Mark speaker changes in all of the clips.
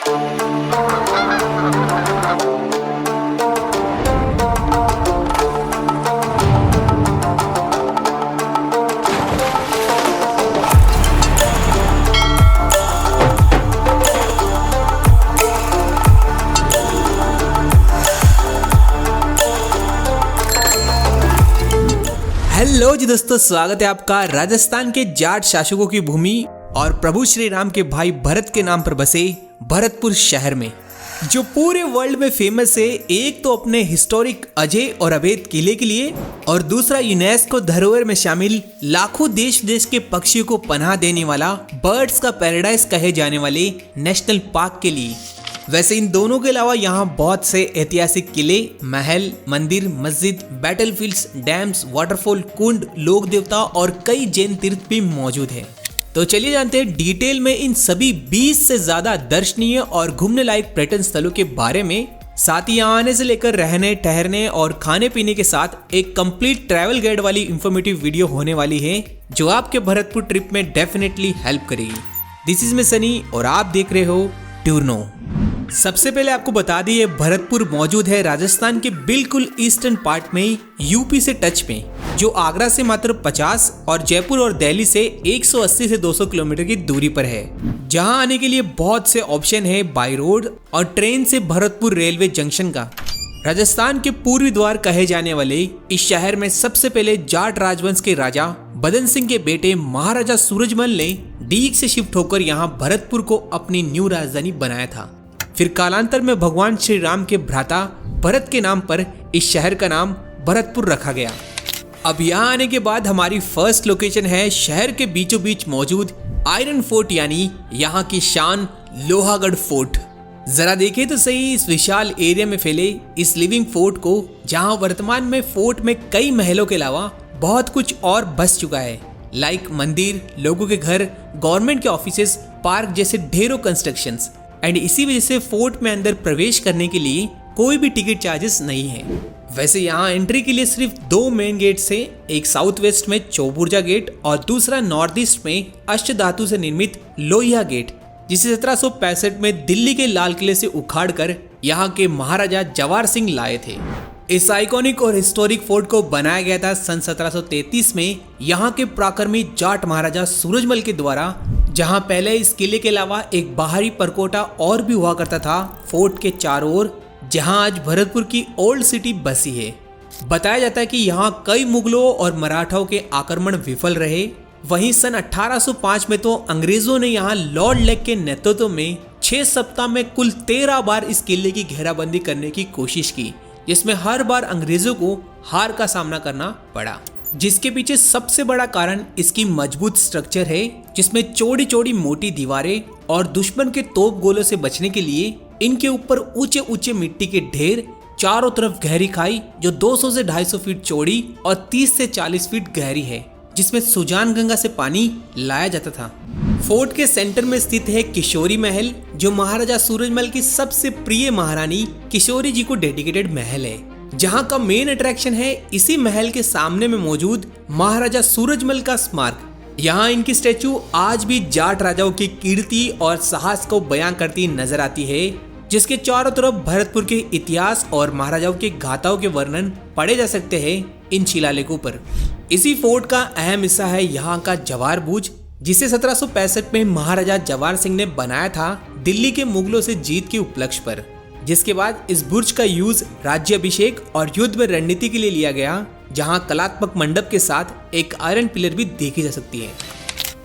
Speaker 1: Hello जी दोस्तों, स्वागत है आपका राजस्थान के जाट शासकों की भूमि और प्रभु श्री राम के भाई भरत के नाम पर बसे भरतपुर शहर में, जो पूरे वर्ल्ड में फेमस है। एक तो अपने हिस्टोरिक अजय और अवैध किले के लिए, और दूसरा यूनेस्को धरोहर में शामिल लाखों देश विदेश के पक्षियों को पनाह देने वाला बर्ड्स का पैराडाइज कहे जाने वाले नेशनल पार्क के लिए। वैसे इन दोनों के अलावा यहाँ बहुत से ऐतिहासिक किले, महल, मंदिर, मस्जिद, बैटलफील्ड्स, डैम्स, वाटरफॉल, कुंड, लोक देवता और कई जैन तीर्थ भी मौजूद है। तो चलिए जानते हैं डिटेल में इन सभी 20 से ज्यादा दर्शनीय और घूमने लायक पर्यटन स्थलों के बारे में। साथ ही यहाँ आने से लेकर रहने, ठहरने और खाने पीने के साथ एक कंप्लीट ट्रैवल गाइड वाली इंफॉर्मेटिव वीडियो होने वाली है, जो आपके भरतपुर ट्रिप में डेफिनेटली हेल्प करेगी। दिस इज मैं सनी और आप देख रहे हो टूरनो। सबसे पहले आपको बता दी, भरतपुर मौजूद है राजस्थान के बिल्कुल ईस्टर्न पार्ट में, यूपी से टच में, जो आगरा से मात्र 50 और जयपुर और दिल्ली से 180 से 200 किलोमीटर की दूरी पर है। जहां आने के लिए बहुत से ऑप्शन है बाय रोड और ट्रेन से भरतपुर रेलवे जंक्शन का। राजस्थान के पूर्वी द्वार कहे जाने वाले इस शहर में सबसे पहले जाट राजवंश के राजा बदन सिंह के बेटे महाराजा सूरजमल ने डीग से शिफ्ट होकर यहाँ भरतपुर को अपनी न्यू राजधानी बनाया था। फिर कालांतर में भगवान श्री राम के भ्राता भरत के नाम पर इस शहर का नाम भरतपुर रखा गया। अब यहाँ आने के बाद हमारी फर्स्ट लोकेशन है शहर के बीचों बीच मौजूद आयरन फोर्ट, यानी यहाँ की शान लोहागढ़ फोर्ट। जरा देखें तो सही इस विशाल एरिया में फैले इस लिविंग फोर्ट को, जहाँ वर्तमान में फोर्ट में कई महलों के अलावा बहुत कुछ और बस चुका है, लाइक मंदिर, लोगों के घर, गवर्नमेंट के ऑफिसेस, पार्क जैसे ढेरों कंस्ट्रक्शंस। एंड इसी वजह से फोर्ट में अंदर प्रवेश करने के लिए कोई भी टिकट चार्जेस नहीं है। वैसे यहाँ एंट्री के लिए सिर्फ 2 मेन गेट से, एक साउथ वेस्ट में चौबुर्जा गेट और दूसरा नॉर्थ ईस्ट में अष्टधातु से निर्मित लोहिया गेट, जिसे 1765 में दिल्ली के लाल किले से उखाड़कर यहाँ के महाराजा जवाहर सिंह लाए थे। इस आइकॉनिक और हिस्टोरिक फोर्ट को बनाया गया था सन 1733 में यहाँ के पराक्रमी जाट महाराजा सूरजमल के द्वारा, जहाँ पहले इस किले के अलावा एक बाहरी परकोटा और भी हुआ करता था फोर्ट के चारों ओर, जहाँ आज भरतपुर की ओल्ड सिटी बसी है। बताया जाता है कि यहाँ कई मुगलों और मराठाओं के आक्रमण विफल रहे। वहीं सन 1805 में तो अंग्रेजों ने यहाँ लॉर्ड लेक के नेतृत्व में 6 सप्ताह में कुल 13 बार इस किले की घेराबंदी करने की कोशिश की, जिसमें हर बार अंग्रेजों को हार का सामना करना पड़ा। जिसके पीछे सबसे बड़ा कारण इसकी मजबूत स्ट्रक्चर है, जिसमें चौड़ी चौड़ी मोटी दीवारें और दुश्मन के तोप गोलों से बचने के लिए इनके ऊपर ऊंचे ऊंचे मिट्टी के ढेर, चारों तरफ गहरी खाई जो 200 से 250 फीट चौड़ी और 30 से 40 फीट गहरी है, जिसमें सुजान गंगा से पानी लाया जाता था। फोर्ट के सेंटर में स्थित है किशोरी महल, जो महाराजा सूरजमल की सबसे प्रिय महारानी किशोरी जी को डेडिकेटेड महल है। जहां का मेन अट्रैक्शन है इसी महल के सामने में मौजूद महाराजा सूरजमल का स्मारक। यहाँ इनकी स्टैचू आज भी जाट राजाओं की कीर्ति और साहस को बयां करती नजर आती है, जिसके चारों तरफ भरतपुर के इतिहास और महाराजाओं के गाथाओं के वर्णन पढ़े जा सकते हैं इन शिलालेखों पर। इसी फोर्ट का अहम हिस्सा है यहाँ का जवाहर बुर्ज, जिसे 1765 में महाराजा जवाहर सिंह ने बनाया था दिल्ली के मुगलों से जीत के उपलक्ष्य पर। जिसके बाद इस बुर्ज का यूज राज्याभिषेक और युद्ध में रणनीति के लिए लिया गया, जहां कलात्मक मंडप के साथ एक आयरन पिलर भी देखी जा सकती है।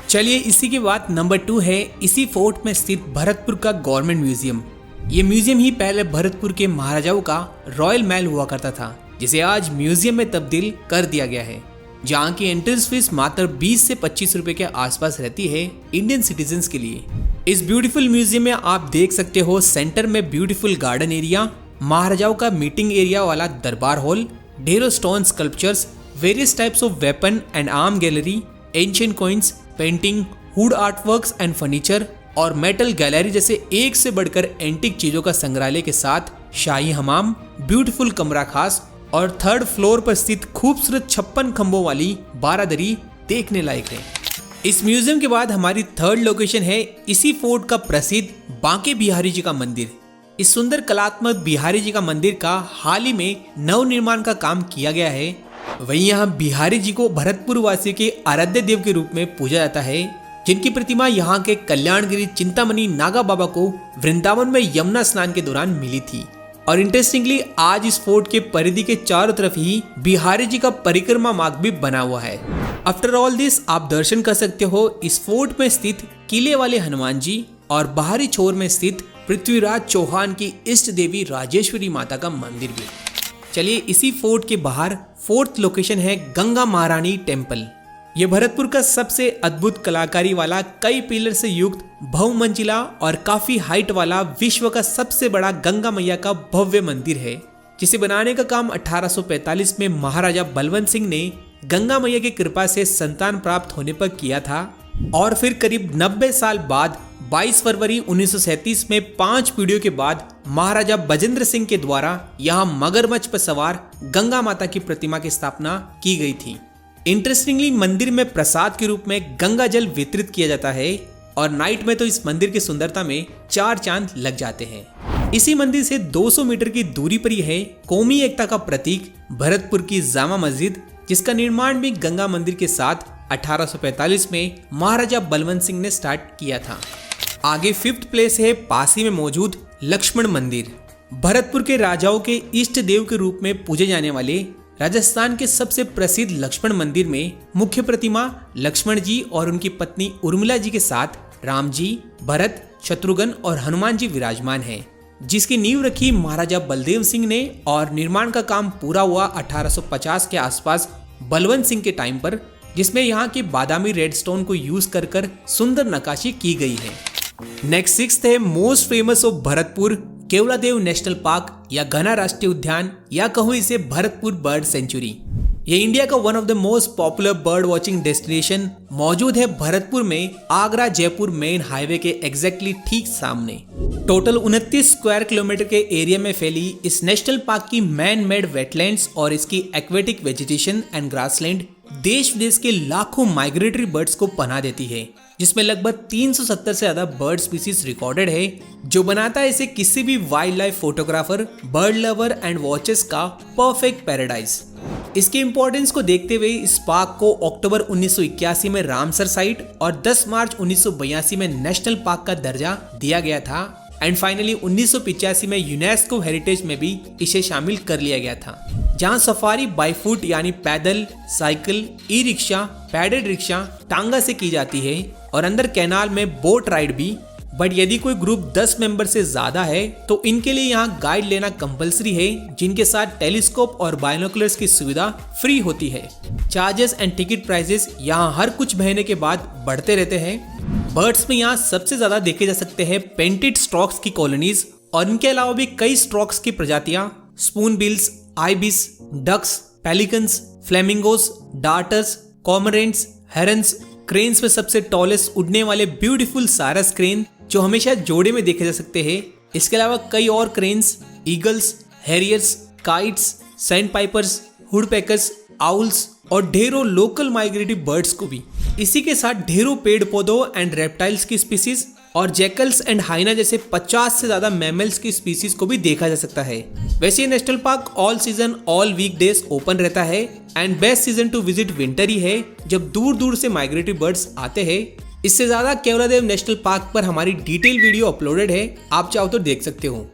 Speaker 1: चलिए इसी के बाद नंबर 2 है इसी फोर्ट में स्थित भरतपुर का गवर्नमेंट म्यूजियम। ये म्यूजियम ही पहले भरतपुर के महाराजाओं का रॉयल महल हुआ करता था, जिसे आज म्यूजियम में तब्दील कर दिया गया है, जहाँ की एंट्रेंस फीस मात्र 20 से 25 रुपए के आसपास रहती है इंडियन सिटीजन्स के लिए। इस ब्यूटीफुल म्यूजियम में आप देख सकते हो सेंटर में ब्यूटीफुल गार्डन एरिया, महाराजाओं का मीटिंग एरिया वाला दरबार हॉल, ढेरों stone sculptures, various types of weapon and arm gallery, ancient coins, painting, would artworks and furniture और मेटल गैलरी जैसे एक से बढ़कर एंटीक चीजों का संग्रहालय के साथ शाही हमाम, ब्यूटीफुल कमरा खास और 3rd फ्लोर पर स्थित खूबसूरत 56 खंभों वाली बारादरी देखने लायक है। इस म्यूजियम के बाद हमारी थर्ड लोकेशन है इसी फोर्ट का प्रसिद्ध बांके बिहारी जी का मंदिर। इस सुंदर कलात्मक बिहारी जी का मंदिर का हाल ही में नव निर्माण का काम किया गया है। वहीं यहाँ बिहारी जी को भरतपुर वासी के आराध्य देव के रूप में पूजा जाता है, जिनकी प्रतिमा यहाँ के कल्याणगिरी चिंतामणि नागा बाबा को वृंदावन में यमुना स्नान के दौरान मिली थी। और इंटरेस्टिंगली आज इस फोर्ट के परिधि के चारों तरफ ही बिहारी जी का परिक्रमा मार्ग भी बना हुआ है। आफ्टर ऑल दिस आप दर्शन कर सकते हो इस फोर्ट में स्थित किले वाले हनुमान जी और बाहरी छोर में स्थित पृथ्वीराज चौहान की इष्ट देवी राजेश्वरी माता का मंदिर भी। चलिए इसी फोर्ट के बाहर फोर्थ लोकेशन है गंगा महारानी टेम्पल। यह भरतपुर का सबसे अद्भुत कलाकारी वाला कई पिलर से युक्त बहुमंजिला और काफी हाइट वाला विश्व का सबसे बड़ा गंगा मैया का भव्य मंदिर है, जिसे बनाने का काम 1845 में महाराजा बलवंत सिंह ने गंगा मैया की कृपा से संतान प्राप्त होने पर किया था। और फिर करीब 90 साल बाद 22 फरवरी 1937 में 5 पीढ़ियों के बाद महाराजा बजेंद्र सिंह के द्वारा यहाँ मगरमच्छ पर सवार गंगा माता की प्रतिमा की स्थापना की गई थी। इंटरेस्टिंगली मंदिर में प्रसाद के रूप में गंगा जल वितरित किया जाता है और नाइट में तो इस मंदिर की सुंदरता में 4 चांद लग जाते हैं। इसी मंदिर से 200 मीटर की दूरी पर ही है कौमी एकता का प्रतीक भरतपुर की जामा मस्जिद, जिसका निर्माण भी गंगा मंदिर के साथ 1845 में महाराजा बलवंत सिंह ने स्टार्ट किया था। आगे 5th प्लेस है पास ही में मौजूद लक्ष्मण मंदिर। भरतपुर के राजाओं के इष्ट देव के रूप में पूजे जाने वाले राजस्थान के सबसे प्रसिद्ध लक्ष्मण मंदिर में मुख्य प्रतिमा लक्ष्मण जी और उनकी पत्नी उर्मिला जी के साथ राम जी, भरत, शत्रुघ्न और हनुमान जी विराजमान हैं, जिसकी नींव रखी महाराजा बलदेव सिंह ने और निर्माण का काम पूरा हुआ 1850 के आसपास बलवंत सिंह के टाइम पर, जिसमें यहाँ के बादामी रेडस्टोन को यूज कर सुंदर नक्काशी की गई है। नेक्स्ट 6th है most famous of Bharatpur Keoladeo national park या घना राष्ट्रीय उद्यान, या कहूँ इसे भरतपुर बर्ड सेंचुरी। ये इंडिया का one of the most popular bird watching destination मौजूद है भरतपुर में आगरा जयपुर मेन हाईवे के एग्जैक्टली ठीक सामने। टोटल 29 स्क्वायर किलोमीटर के एरिया में फैली इस नेशनल पार्क की मैन मेड वेटलैंड्स और इसकी एक्वेटिक वेजिटेशन एंड ग्रासलैंड देश विदेश के लाखों माइग्रेटरी बर्ड्स को पनाह देती है, जिसमें लगभग 370 से ज्यादा बर्ड स्पीसीज रिकॉर्डेड है, जो बनाता है इसे किसी भी wild life photographer, bird lover and watchers का परफेक्ट पैराडाइज। इसके इंपॉर्टेंस को देखते हुए इस पार्क को अक्टूबर 1981 में रामसर साइट और 10 मार्च 1982 में नेशनल पार्क का दर्जा दिया गया था एंड फाइनली 1985 में यूनेस्को हेरिटेज में भी इसे शामिल कर लिया गया था, जहां सफारी बाई फुट यानी पैदल, cycle, e rickshaw, padded rickshaw, टांगा से की जाती है और अंदर कैनाल में बोट राइड भी। बट यदि कोई ग्रुप 10 मेंबर से ज्यादा है तो इनके लिए यहाँ गाइड लेना कंपलसरी है, जिनके साथ टेलीस्कोप और बाइनोकुलर्स की सुविधा फ्री होती है। चार्जेस एंड टिकट प्राइसेस यहाँ हर कुछ महीने के बाद बढ़ते रहते हैं। बर्ड्स में यहाँ सबसे ज्यादा देखे जा सकते हैं पेंटेड स्ट्रॉक्स की कॉलोनीज और इनके अलावा भी कई स्ट्रॉक्स की प्रजातियां, spoon bills, ibis, ducks, pelicans, flamingos, darters, cormorants, herons, cranes में सबसे टॉलेस्ट उड़ने वाले ब्यूटीफुल सारस क्रेन जो हमेशा जोड़े में देखे जा सकते हैं। इसके अलावा कई और cranes, eagles, harriers, kites, sandpipers, woodpeckers, owls और ढेरों लोकल माइग्रेटरी बर्ड्स को भी। इसी के साथ ढेरों पेड़ पौधों एंड रेप्टाइल्स की स्पीसीज और जैकल्स एंड हाइना जैसे 50 से ज्यादा मैमल्स की स्पीसीज को भी देखा जा सकता है। वैसे ये national park all season all week days open रहता है and best season to visit winter ही है, जब दूर दूर से माइग्रेटरी बर्ड्स आते हैं। इससे ज्यादा केवलादेव नेशनल पार्क पर हमारी डिटेल वीडियो अपलोडेड है, आप चाहो तो देख सकते हो।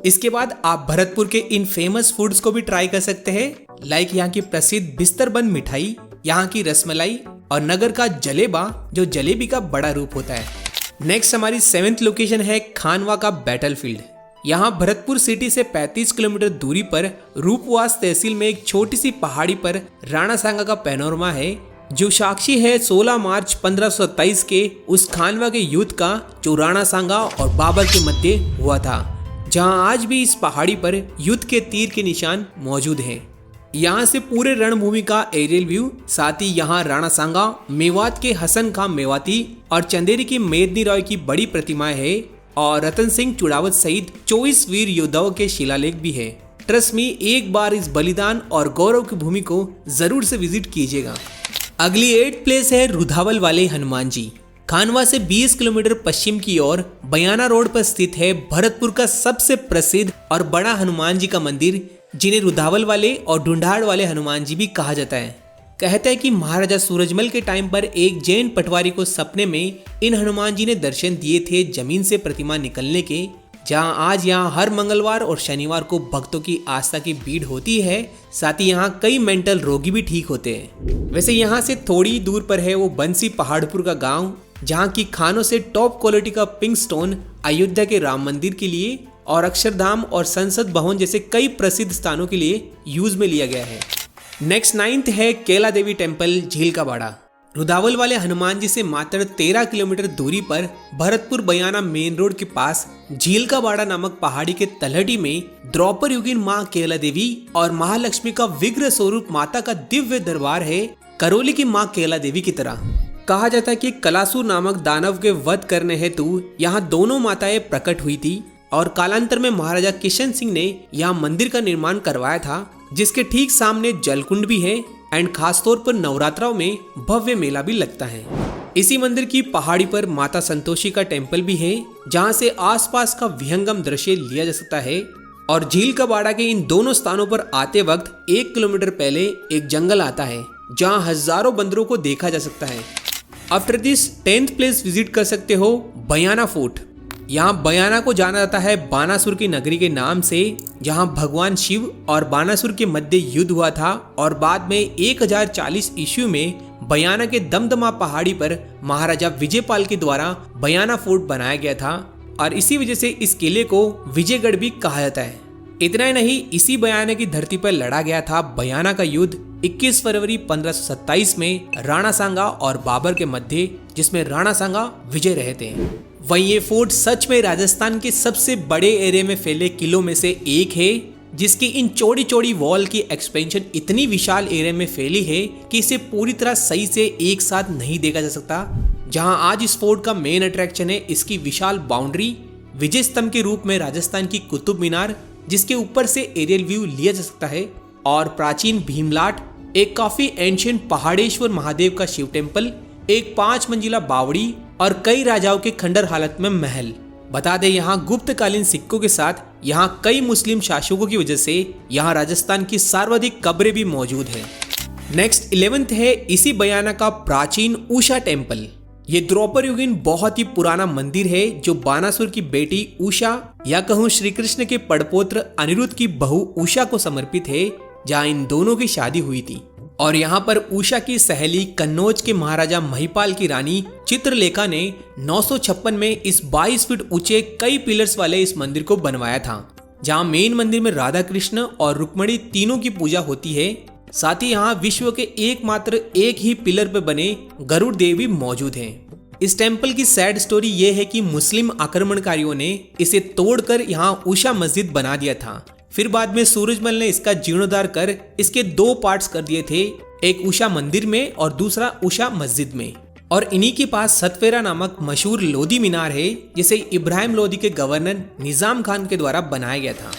Speaker 1: इसके बाद आप भरतपुर के इन फेमस फूड्स को भी ट्राई कर सकते हैं, लाइक यहाँ की प्रसिद्ध बिस्तरबंद मिठाई, यहाँ की रसमलाई और नगर का जलेबा जो जलेबी का बड़ा रूप होता है। नेक्स्ट हमारी 7th लोकेशन है खानवा का बैटलफील्ड। यहाँ भरतपुर सिटी से 35 किलोमीटर दूरी पर रूपवास तहसील में एक छोटी सी पहाड़ी पर राणा सांगा का पैनोरमा है, जो साक्षी है 16 मार्च 1527 के उस खानवा के युद्ध का जो राणा सांगा और बाबर के मध्य हुआ था, जहाँ आज भी इस पहाड़ी पर युद्ध के तीर के निशान मौजूद हैं। यहाँ से पूरे रणभूमि का एरियल व्यू, साथ ही यहाँ राणा सांगा, मेवात के हसन खां मेवाती और चंदेरी की मेदनी रॉय की बड़ी प्रतिमाएं है और रतन सिंह चुड़ावत सहित 24 वीर योद्धाओं के शिलालेख भी है। ट्रस्ट मी, एक बार इस बलिदान और गौरव की भूमि को जरूर से विजिट कीजिएगा। अगली 8th प्लेस है रुधावल वाले हनुमान जी। खानवा से 20 किलोमीटर पश्चिम की ओर बयाना रोड पर स्थित है भरतपुर का सबसे प्रसिद्ध और बड़ा हनुमान जी का मंदिर, जिन्हें रुधावल वाले और ढूंढाड़ वाले हनुमान जी भी कहा जाता है। कहते हैं कि महाराजा सूरजमल के टाइम पर एक जैन पटवारी को सपने में इन हनुमान जी ने दर्शन दिए थे जमीन से प्रतिमा निकलने के, जहां आज यहां हर मंगलवार और शनिवार को भक्तों की आस्था की भीड़ होती है। साथ ही यहां कई मेंटल रोगी भी ठीक होते हैं। वैसे यहां से थोड़ी दूर पर है वो बंसी पहाड़पुर का गांव, जहां की खानों से टॉप क्वालिटी का पिंक स्टोन अयोध्या के राम मंदिर के लिए और अक्षरधाम और संसद भवन जैसे कई प्रसिद्ध स्थानों के लिए यूज में लिया गया है। नेक्स्ट 9th है केला देवी टेम्पल झील का बाड़ा। रुधावल वाले हनुमान जी से मात्र 13 किलोमीटर दूरी पर भरतपुर बयाना मेन रोड के पास झील का बाड़ा नामक पहाड़ी के तलहटी में द्रौपद युगीन माँ केला देवी और महालक्ष्मी का विग्रह स्वरूप माता का दिव्य दरबार है। करौली की माँ केला देवी की तरह कहा जाता है कि कलासुर नामक दानव के वध करने हेतु यहाँ दोनों माताएं प्रकट हुई थी और कालांतर में महाराजा किशन सिंह ने यहाँ मंदिर का निर्माण करवाया था, जिसके ठीक सामने जलकुंड भी है एंड खासतौर पर नवरात्रों में भव्य मेला भी लगता है। इसी मंदिर की पहाड़ी पर माता संतोषी का टेम्पल भी है, जहाँ से आसपास का विहंगम दृश्य लिया जा सकता है। और झील का बाड़ा के इन दोनों स्थानों पर आते वक्त 1 किलोमीटर पहले एक जंगल आता है, जहाँ हजारों बंदरों को देखा जा सकता है। After this 10th place visit कर सकते हो बयाना फोर्ट। यहाँ बयाना को जाना जाता है बानासुर की नगरी के नाम से, जहाँ भगवान शिव और बानासुर के मध्य युद्ध हुआ था और बाद में 1040 ईस्वी में बयाना के दमदमा पहाड़ी पर महाराजा विजयपाल के द्वारा बयाना फोर्ट बनाया गया था और इसी वजह से इस किले को विजयगढ़ भी कहा जाता है। इतना ही नहीं, इसी बयाना की धरती पर लड़ा गया था बयाना का युद्ध 21 फरवरी 1527 में राणा सांगा और बाबर के मध्य, जिसमें राणा सांगा विजय रहे थे। वहीं ये फोर्ट सच में राजस्थान के सबसे बड़े एरिया में फैले किलों में से एक है, जिसकी इन चौड़ी चौड़ी वॉल की एक्सपेंशन इतनी विशाल एरिया में फैली है कि इसे पूरी तरह सही से एक साथ नहीं देखा जा सकता। जहां आज इस फोर्ट का मेन अट्रैक्शन है इसकी विशाल बाउंड्री, विजय स्तंभ के रूप में राजस्थान की कुतुब मीनार, जिसके ऊपर से एरियल व्यू लिया जा सकता है, और प्राचीन भीमलाट, एक काफी एंशियंट पहाड़ेश्वर महादेव का शिव टेम्पल, एक 5 मंजिला बावड़ी और कई राजाओं के खंडर हालत में महल। बता दें, यहाँ गुप्तकालीन सिक्कों के साथ यहाँ कई मुस्लिम शासकों की वजह से यहाँ राजस्थान की सर्वाधिक कब्रें भी मौजूद है। नेक्स्ट 11th है इसी बयाना का प्राचीन उषा टेम्पल। ये द्रौपद युगीन बहुत ही पुराना मंदिर है जो बानासुर की बेटी उषा या कहूँ श्री कृष्ण के पड़पोत्र अनिरुद्ध की बहू उषा को समर्पित है, जहाँ इन दोनों की शादी हुई थी। और यहाँ पर उषा की सहेली कन्नौज के महाराजा महिपाल की रानी चित्रलेखा ने 956 में इस 22 फीट ऊंचे कई पिलर्स वाले इस मंदिर को बनवाया था, जहाँ मेन मंदिर में राधा कृष्ण और रुक्मणी तीनों की पूजा होती है। साथ ही यहाँ विश्व के एकमात्र एक ही पिलर पर बने गरुड़ देवी मौजूद हैं। इस टेम्पल की सैड स्टोरी ये है कि मुस्लिम आक्रमणकारियों ने इसे तोड़कर यहाँ उषा मस्जिद बना दिया था। फिर बाद में सूरजमल ने इसका जीर्णोद्धार कर इसके 2 पार्ट्स कर दिए थे, एक उषा मंदिर में और दूसरा उषा मस्जिद में। और इन्हीं के पास सतफेरा नामक मशहूर लोधी मीनार है, जिसे इब्राहिम लोधी के गवर्नर निजाम खान के द्वारा बनाया गया था।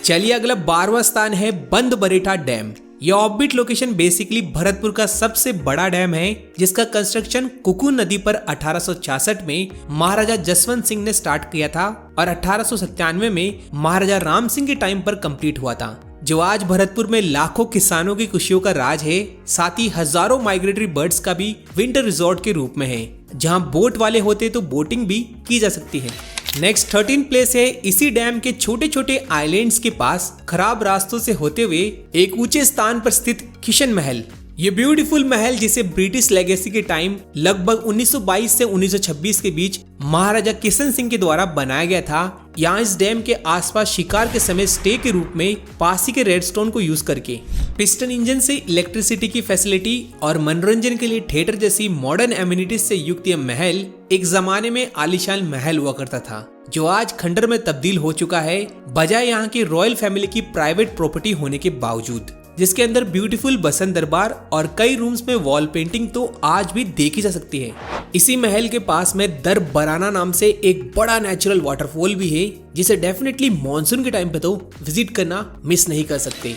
Speaker 1: चलिए अगला 12वां स्थान है बंद बरेठा डैम। यह ऑफबीट लोकेशन बेसिकली भरतपुर का सबसे बड़ा डैम है, जिसका कंस्ट्रक्शन कुकुन नदी पर 1866 में महाराजा जसवंत सिंह ने स्टार्ट किया था और 1897 में महाराजा राम सिंह के टाइम पर कंप्लीट हुआ था, जो आज भरतपुर में लाखों किसानों की खुशियों का राज है। साथ ही हजारों माइग्रेटरी बर्ड्स का भी विंटर रिजॉर्ट के रूप में है, जहां बोट वाले होते तो बोटिंग भी की जा सकती है। नेक्स्ट 13 प्लेस है इसी डैम के छोटे छोटे आइलैंड्स के पास खराब रास्तों से होते हुए एक ऊंचे स्थान पर स्थित किशन महल। ये ब्यूटीफुल महल, जिसे ब्रिटिश लेगेसी के टाइम लगभग 1922 से 1926 के बीच महाराजा किशन सिंह के द्वारा बनाया गया था। यहाँ इस डैम के आसपास शिकार के समय स्टे के रूप में पासी के रेडस्टोन को यूज करके पिस्टन इंजन से इलेक्ट्रिसिटी की फैसिलिटी और मनोरंजन के लिए थिएटर जैसी मॉडर्न एमिनिटीज से युक्त यह महल एक जमाने में आलीशान महल हुआ करता था, जो आज खंडर में तब्दील हो चुका है, बजाय यहाँ की रॉयल फैमिली की प्राइवेट प्रॉपर्टी होने के बावजूद। जिसके अंदर ब्यूटीफुल बसंत दरबार और कई रूम्स में वॉल पेंटिंग तो आज भी देखी जा सकती है। इसी महल के पास में दर बराना नाम से एक बड़ा नेचुरल वाटरफॉल भी है, जिसे डेफिनेटली मॉनसून के टाइम पे तो विजिट करना मिस नहीं कर सकते।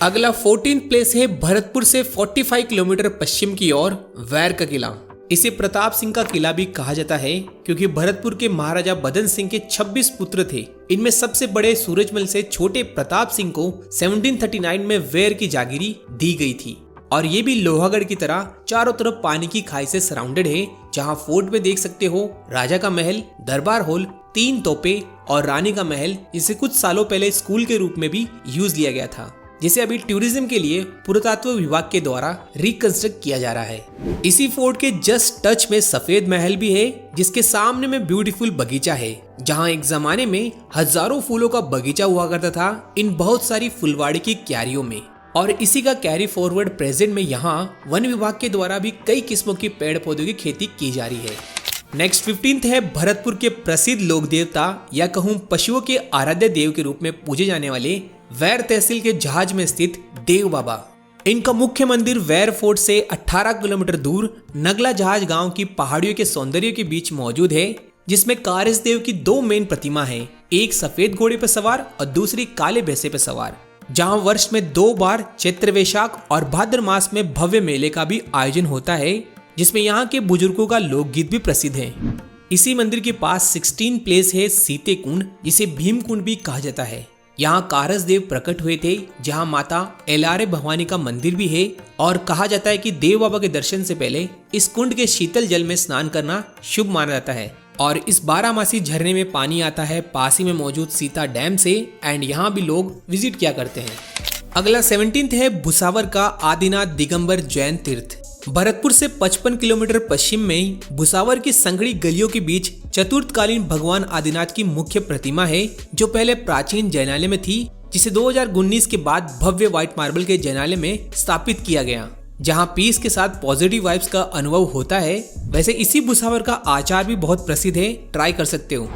Speaker 1: अगला 14th प्लेस है भरतपुर से 45 किलोमीटर पश्चिम की ओर वैर का किला। इसे प्रताप सिंह का किला भी कहा जाता है क्योंकि भरतपुर के महाराजा बदन सिंह के 26 पुत्र थे। इनमें सबसे बड़े सूरजमल से छोटे प्रताप सिंह को 1739 में वैर की जागीरी दी गई थी और ये भी लोहागढ़ की तरह चारों तरफ पानी की खाई से सराउंडेड है, जहां फोर्ट में देख सकते हो राजा का महल, दरबार हॉल, 3 तोपे और रानी का महल, जिसे कुछ सालों पहले स्कूल के रूप में भी यूज लिया गया था, जिसे अभी टूरिज्म के लिए पुरातत्व विभाग के द्वारा रिकंस्ट्रक्ट किया जा रहा है। इसी फोर्ट के जस्ट टच में सफेद महल भी है, जिसके सामने में ब्यूटीफुल बगीचा है, जहां एक जमाने में हजारों फूलों का बगीचा हुआ करता था इन बहुत सारी फुलवाड़ी की क्यारियों में। और इसी का कैरी फॉरवर्ड प्रेजेंट में यहाँ वन विभाग के द्वारा भी कई किस्मों के पेड़ पौधों की खेती की जा रही है। नेक्स्ट 15th है भरतपुर के प्रसिद्ध लोक देवता या कहूँ पशुओं के आराध्य देव के रूप में पूजे जाने वाले वैर तहसील के जहाज में स्थित देव बाबा। इनका मुख्य मंदिर वैर फोर्ट से 18 किलोमीटर दूर नगला जहाज गांव की पहाड़ियों के सौंदर्य के बीच मौजूद है, जिसमें कारस देव की 2 मेन प्रतिमा है, एक सफेद घोड़े पर सवार और दूसरी काले भैंसे पर सवार, जहां वर्ष में 2 बार चैत्र वैशाख और भाद्र मास में भव्य मेले का भी आयोजन होता है, जिसमें यहाँ के बुजुर्गों का लोकगीत भी प्रसिद्ध है। इसी मंदिर के पास 16 प्लेस है सीते कुंड, जिसे भीम कुंड भी कहा जाता है। यहाँ कारस देव प्रकट हुए थे, जहाँ माता एलारे भवानी का मंदिर भी है और कहा जाता है कि देव बाबा के दर्शन से पहले इस कुंड के शीतल जल में स्नान करना शुभ माना जाता है और इस 12 झरने में पानी आता है पास ही में मौजूद सीता डैम से एंड यहाँ भी लोग विजिट किया करते हैं। अगला 17th है भुसावर का आदिनाथ दिगंबर जैन तीर्थ। भरतपुर से 55 किलोमीटर पश्चिम में भुसावर की संघड़ी गलियों के बीच चतुर्थकालीन भगवान आदिनाथ की मुख्य प्रतिमा है, जो पहले प्राचीन जैनालय में थी, जिसे 2019 के बाद भव्य व्हाइट मार्बल के जैनालय में स्थापित किया गया, जहां पीस के साथ पॉजिटिव वाइब्स का अनुभव होता है। वैसे इसी भुसावर का आचार भी बहुत प्रसिद्ध है, ट्राई कर सकते हो।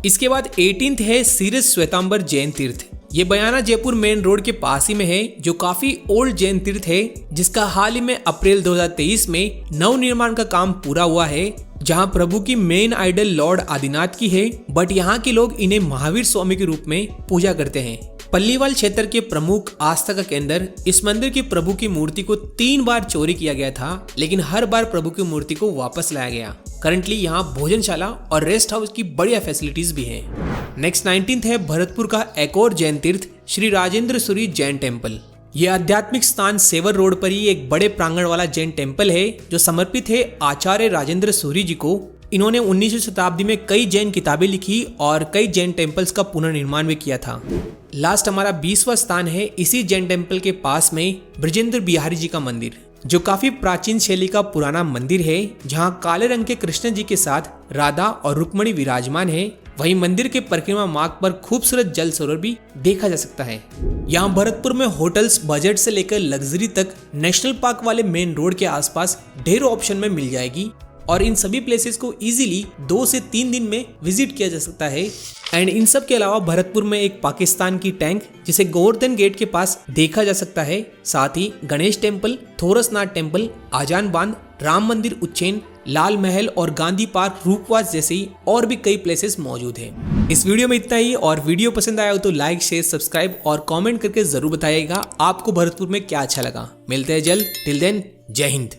Speaker 1: इसके बाद 18th है सीरज श्वेतांबर जैन तीर्थ। ये बयाना जयपुर मेन रोड के पास ही में है, जो काफी ओल्ड जैन तीर्थ है, जिसका हाल ही में अप्रैल 2023 में नव निर्माण का काम पूरा हुआ है, जहां प्रभु की मेन आइडल लॉर्ड आदिनाथ की है, बट यहाँ के लोग इन्हें महावीर स्वामी के रूप में पूजा करते हैं। पल्लीवाल क्षेत्र के प्रमुख आस्था का केंद्र इस मंदिर की प्रभु की मूर्ति को 3 बार चोरी किया गया था, लेकिन हर बार प्रभु की मूर्ति को वापस लाया गया। करंटली यहाँ भोजनशाला और रेस्ट हाउस की बढ़िया फैसिलिटीज भी हैं। नेक्स्ट 19th है भरतपुर का एक और जैन तीर्थ श्री राजेंद्र सूरी जैन टेम्पल। यह आध्यात्मिक स्थान सेवर रोड पर ही एक बड़े प्रांगण वाला जैन टेम्पल है, जो समर्पित है आचार्य राजेंद्र सूरी जी को। इन्होंने 19वीं शताब्दी में कई जैन किताबें लिखी और कई जैन टेम्पल्स का पुनर्निर्माण भी किया था। लास्ट हमारा 20वां स्थान है इसी जैन टेम्पल के पास में ब्रजेंद्र बिहारी जी का मंदिर, जो काफी प्राचीन शैली का पुराना मंदिर है, जहां काले रंग के कृष्ण जी के साथ राधा और रुक्मणी विराजमान है। वहीं मंदिर के परिक्रमा मार्ग पर खूबसूरत जल सरोवर भी देखा जा सकता है। यहाँ भरतपुर में होटल्स बजट से लेकर लग्जरी तक नेशनल पार्क वाले मेन रोड के आसपास ढेरों ऑप्शन में मिल जाएगी और इन सभी प्लेसेस को इजीली 2 से 3 दिन में विजिट किया जा सकता है। एंड इन सब के अलावा भरतपुर में एक पाकिस्तान की टैंक जिसे गोवर्धन गेट के पास देखा जा सकता है। साथ ही गणेश टेम्पल, थोरसनाथ टेम्पल, आजान बांध, राम मंदिर उज्जैन, लाल महल और गांधी पार्क रूपवास जैसे और भी कई प्लेसेस मौजूद हैं। इस वीडियो में इतना ही, और वीडियो पसंद आया हो तो लाइक, शेयर, सब्सक्राइब और कमेंट करके जरूर बताइएगा आपको भरतपुर में क्या अच्छा लगा। मिलते हैं जल्द, टिल देन जय हिंद।